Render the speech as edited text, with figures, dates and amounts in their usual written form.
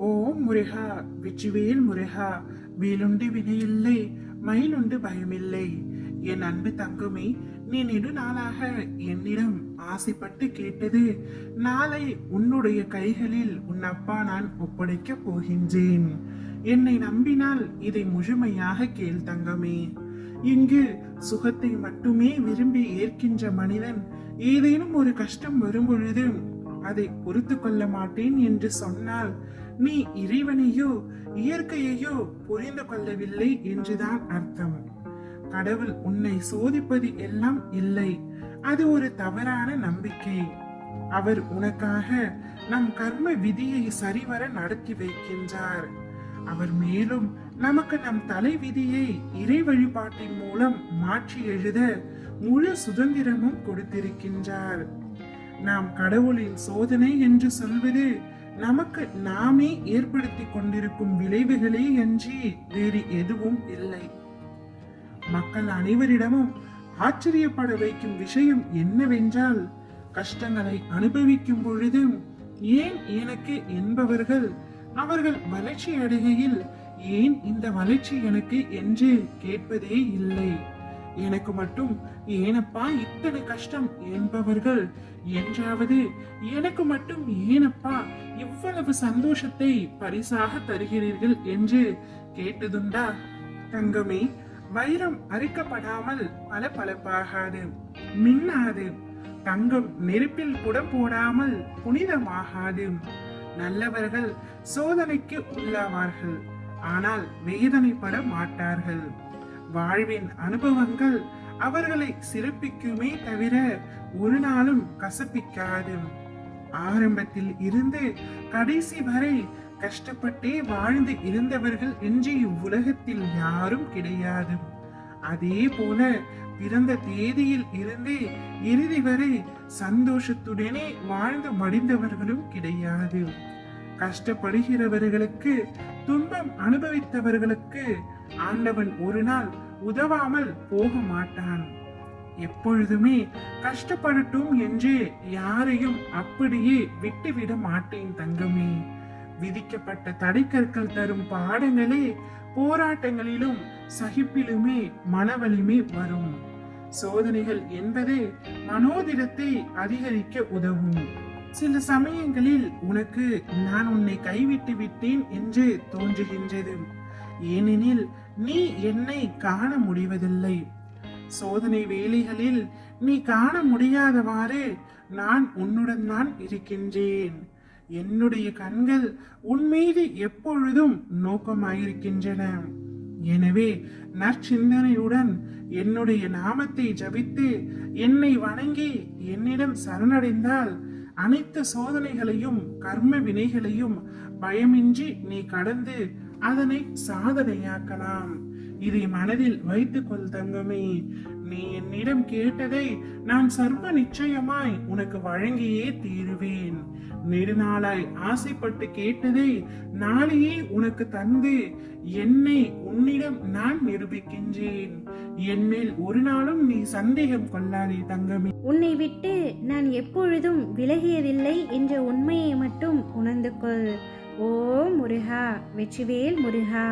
ஓம் முருகா, வெற்றிவேல் முருகா. வேலுண்டு வினையில்லை, மயிலுண்டு பயமில்லை. என் அன்பு தங்கமே, நீ நெடுநாளாக என்னிடம் ஆசைப்பட்டு கேட்டது நாளை உன்னுடைய கைகளில் உன் அப்பா நான் ஒப்படைக்க போகின்றேன். என்னை நம்பினால் இதை முழுமையாக கேள் தங்கமே. இங்கு சுகத்தை மட்டுமே விரும்பி ஏற்கின்ற மனிதன் ஏதேனும் ஒரு கஷ்டம் வரும் பொழுது அதை பொறுத்து கொள்ள மாட்டேன் என்று சொன்னால் நீ இறைவனையோ இயற்கையையோ புரிந்து கொள்ளவில்லை என்றுதான் அர்த்தம். கடவுள் உன்னை சோதிப்பது எல்லாம் இல்லை, அது ஒரு தவறான நம்பிக்கை. அவர் உனக்காக நம் கர்ம விதியை சரிவர நடத்தி வைக்கின்றார். அவர் மேலும் நமக்கு நம் தலை விதியை இறை வழிபாட்டின் மூலம் மாற்றி எழுத முழு சுதந்திரமும் கொடுத்திருக்கின்றார். நாம் கடவுளின் சோதனை என்று சொல்வது நமக்கு நாமே ஏற்படுத்தி கொண்டிருக்கும் விளைவுகளே அன்றி வேறு எதுவும் இல்லை. மக்கள் அனைவரிடமும் ஆச்சரியப்பட வைக்கும் விஷயம் என்னவென்றால், கஷ்டங்களை அனுபவிக்கும் பொழுதும் ஏன் எனக்கு என்பவர்கள் அவர்கள் வளர்ச்சி அடைகையில் ஏன் இந்த வளர்ச்சி எனக்கு என்று கேட்பதே இல்லை. எனக்கு மட்டும் ஏனப்பா இத்தனை கஷ்டம் என்பவர்கள் என்றாவது எனக்கு மட்டும் ஏனப்பா இவ்வளவு சந்தோஷத்தை பரிசாக தருகிறீர்கள் என்று கேட்டதுண்டா? தங்கமே, வைரம் அரிக்கப்படாமல் பளபளப்பாகாது, மின்னாது. தங்கம் நெருப்பில் கூட போடாமல் புனிதமாகாது. நல்லவர்கள் சோதனைக்கு உள்ளாவார்கள், ஆனால் வேதனைப்பட மாட்டார்கள். வாழ்வின் அனுபவங்கள் அவர்களை சிறப்பிக்குமே தவிர ஒரு நாளும் கசப்பிக்காது. ஆரம்பத்தில் இருந்து கடைசி வரை கஷ்டப்பட்டே வாழ்ந்து இருந்தவர்கள் என்று இவ்வுலகத்தில் யாரும் கிடையாது. அதே போல பிறந்த தேதியில் இருந்து இறுதி வரை சந்தோஷத்துடனே வாழ்ந்து மடிந்தவர்களும் கிடையாது. கஷ்டப்படுகிறவர்களுக்கு, துன்பம் அனுபவித்தவர்களுக்கு ஆண்டவன் ஒரு நாள் உதவாமல் போக மாட்டான். எப்பொழுதுமே கஷ்டப்படட்டும் என்று யாரையும் அப்படியே விட்டுவிட மாட்டேன் தங்கமே. விதிக்கப்பட்ட தடைக்கற்கள் தரும் பாடங்களே போராட்டங்களிலும் சகிப்பிலுமே மனவலிமை வரும். சோதனைகள் என்பது மனோதிடத்தை அதிகரிக்க உதவும். சில சமயங்களில் உனக்கு நான் உன்னை கைவிட்டு விட்டேன் என்று தோன்றுகின்றது. ஏனெனில் நீ என்னை காண முடிவதில்லை. சோதனை வேளைகளில் நீ காண முடியாதவாறு நான் உன்னுடன் தான் இருக்கின்றேன். என்னுடைய கண்கள் உன் மீது எப்பொழுதும் நோக்கமாயிருக்கின்றன. எனவே நற்சிந்தனையுடன் என்னுடைய நாமத்தை ஜபித்து என்னை வணங்கி என்னிடம் சரணடைந்தால் அனைத்து சோதனைகளையும் கர்ம வினைகளையும் பயமின்றி நீ கடந்து அதனை சாதனையாக்கலாம். இதை மனதில் வைத்துக் கொள் தங்கமே. நீ என்னிடம் கேட்டதை நான் சர்வ நிச்சயமாய் உனக்கு வழங்கியே தீருவேன். நெடுநாளாய் ஆசைப்பட்டு கேட்டதை நாளையே உனக்கு தந்து என்னை உன்னிடம் நான் நிரூபிக்கின்றேன். என்மேல் ஒரு நாளும் நீ சந்தேகம் கொள்ளாதே தங்கமே. உன்னை விட்டு நான் எப்பொழுதும் விலகியதில்லை என்ற உண்மையை மட்டும் உணர்ந்து கொள். ஓ முருகா, வெற்றிவேல் முருகா.